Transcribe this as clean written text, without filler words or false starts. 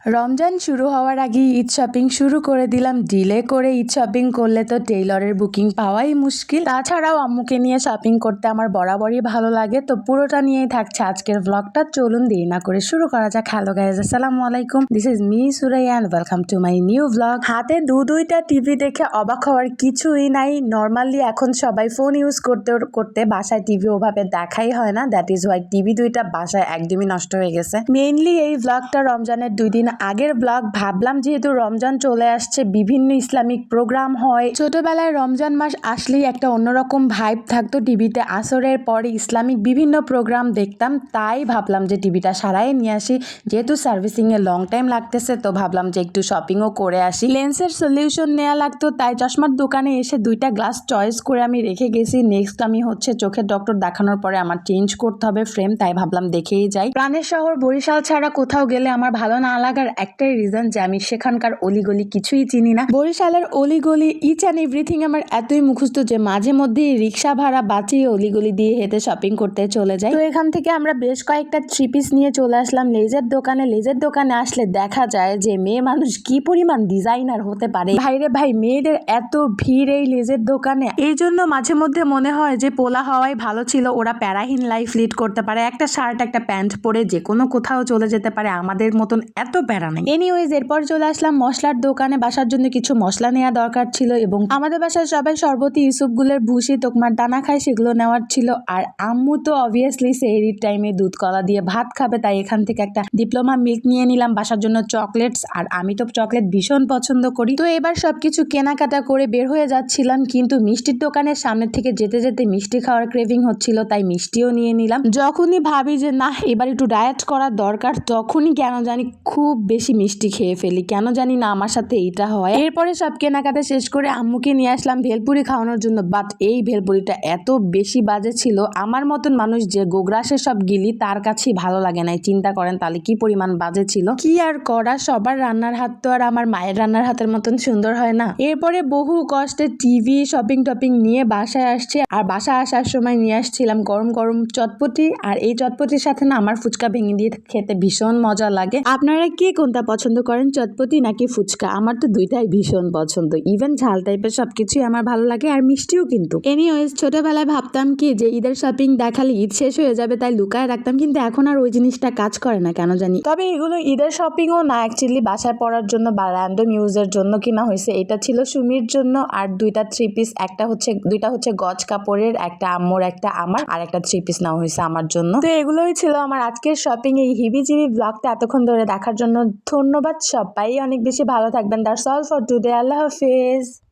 রমজান শুরু হওয়ার আগেই ঈদ শপিং শুরু করে দিলাম। ডিলে করে ঈদ শপিং করলে তো টেইলরের বুকিং পাওয়াই মুশকিল। তাছাড়াও আম্মুকে নিয়ে শপিং করতে আমার বরাবরই ভালো লাগে। তো পুরোটা নিয়েই থাকছে আজকের ব্লগটা। চলুন দেরি না করে শুরু করা যাক। হ্যালো গাইজ, আসসালামু আলাইকুম, this is me Suraiya and welcome to my new blog. হাতে দুইটা টিভি দেখে অবাক হওয়ার কিছুই নাই। নর্মালি এখন সবাই ফোন ইউজ করতে করতে বাসায় টিভি ওভাবে দেখাই হয় না। দ্যাট ইজ ওয়াই টিভি দুইটা বাসায় একদমই নষ্ট হয়ে গেছে। মেইনলি এই ব্লগটা রমজানের 2 দিন আগের ব্লগ। ভাবলাম যেহেতু রমজান চলে আসছে, বিভিন্ন ইসলামিক প্রোগ্রাম হয়, ছোটবেলায় রমজান মাস আসলেই একটা অন্যরকম ভাইব থাকতো। টিভিতে আসরের পরে ইসলামিক বিভিন্ন প্রোগ্রাম দেখতাম, তাই ভাবলাম যে টিভিটা সারাই নিয়ে আসি। যেহেতু সার্ভিসিং এ লং টাইম লাগতেছে, তো ভাবলাম যে একটু শপিংও করে আসি। লেন্সের সলিউশন নেওয়া লাগতো, তাই চশমার দোকানে এসে 2টা গ্লাস চয়েস করে আমি রেখে গেছি। নেক্সট আমি চোখের ডক্টর দেখানোর পরে আমার চেঞ্জ করতে হবে ফ্রেম, তাই ভাবলাম দেখেই যাই। প্রাণের শহর বরিশাল ছাড়া কোথাও গেলে আমার ভালো না লাগার একটাই রিজন যে আমি সেখানকার অলিগলি কিছুই চিনি না। বরিশালের অলিগলি ইচ অ্যান্ড এভরিথিং আমার এতই মুখস্থ যে মাঝে মধ্যে রিক্সা ভাড়া বাঁচিয়ে অলিগলি দিয়ে হেঁটে শপিং করতে চলে যাই। তো এখান থেকে আমরা বেশ কয়েকটা 3 পিস নিয়ে চলে আসলাম লেজের দোকানে। লেজের দোকানে আসলে দেখা যায় যে মেয়ে মানুষ কি পরিমাণ ডিজাইনার হতে পারে। ভাইরে ভাই, মেয়েদের এত ভিড় এই লেজের দোকানে। এই জন্য মাঝে মধ্যে মনে হয় যে পোলা হওয়াই ভালো ছিল, ওরা প্যারাহীন লাইফ লিড করতে পারে। একটা শার্ট একটা প্যান্ট পরে যে কোনো কোথাও চলে যেতে পারে, আমাদের মতন এত প্যারা নাই। এনিওয়েজ, এরপর চলে আসলাম মশলার দোকানে। বাসার জন্য কিছু মশলা নেওয়া দরকার ছিল এবং আমাদের বাসায় সবাই শরবতি ইউসুফগুলের ভুসি তোকমার দানা খায়, সেগুলো নেওয়ার ছিল। আর আম্মু তো অবভিয়াসলি সেহরির টাইমে দুধ কলা দিয়ে ভাত খাবে, তাই এখান থেকে একটা ডিপ্লোমা মিল্ক নিয়ে নিলাম। বাসার জন্য চকলেটস, আর আমি তো চকলেট ভীষণ পছন্দ করি। তো এবার সবকিছু কেনাকাটা করে বের হয়ে যাচ্ছিলাম, কিন্তু মিষ্টির দোকানের সামনে থেকে যেতে যেতে মিষ্টি খাওয়ার ক্রেভিং হচ্ছিল, তাই মিষ্টিও নিয়ে নিলাম। যখনই ভাবি যে না এবার একটু ডায়েট করার দরকার, তখনই কেন জানি খুব বেশি মিষ্টি খেয়ে ফেলি। কেন জানি না আমার সাথে এইটা হয়। এরপরে সব কেনাকাটা শেষ করে আম্মুকে নিয়ে আসলাম ভেলপুরি খাওয়ানোর জন্য। বাট এই ভেলপুরিটা এত বেশি বাজে ছিল, আমার মতন মানুষ যে গোগ্রাসের সব গিলি তার কাছেই ভালো লাগে নাই। চিন্তা করেন তাহলে কি পরিমাণ বাজে ছিল। কি আর করা, সবার রান্নার হাত তো আর আমার মায়ের রান্নার হাতের মতন সুন্দর হয় না। এরপরে বহু কষ্টে টিভি শপিং টপিং নিয়ে বাসায় আসছে। আর বাসায় আসার সময় নিয়ে আসছিলাম গরম গরম চটপটি, আর এই চটপটির সাথে না আমার ফুচকা ভেঙে দিয়ে খেতে ভীষণ মজা লাগে। আপনারা কে কোনটা পছন্দ করেন, চটপটি নাকি ফুচকা? আমার তো দুইটাই ভীষণ পছন্দ। ইভেন ঝাল টাইপের সবকিছুই আমার ভালো লাগে, আর মিষ্টিও কিন্তু। এনিওয়েজ, ছোটবেলায় ভাবতাম কি যে ঈদের শপিং দেখালে ঈদ শেষ হয়ে যাবে, তাই লুকায় রাখতাম, কিন্তু এখন আর ওই জিনিসটা কাজ করে না কেন জানি। তবে এগুলো ঈদের শপিংও না, অ্যাকচুয়ালি বাসায় পরার জন্য বা র্যান্ডম ইউজের জন্য কিনা হয়েছে। এটা ছিল সুমির জন্য, আর 2টা 3 পিস, দুইটা হচ্ছে গজ কাপড়ের, একটা আম্মুর একটা আমার, আর একটা 3 পিস নেওয়া হয়েছে আমার জন্য। তো এগুলোই ছিল আমার আজকের শপিং। এই হিবিজিবি ব্লগটা এতক্ষণ ধরে দেখার জন্য ধন্যবাদ। সবাই অনেক বেশি ভালো থাকবেন। That's all for today. আল্লাহ হাফেজ।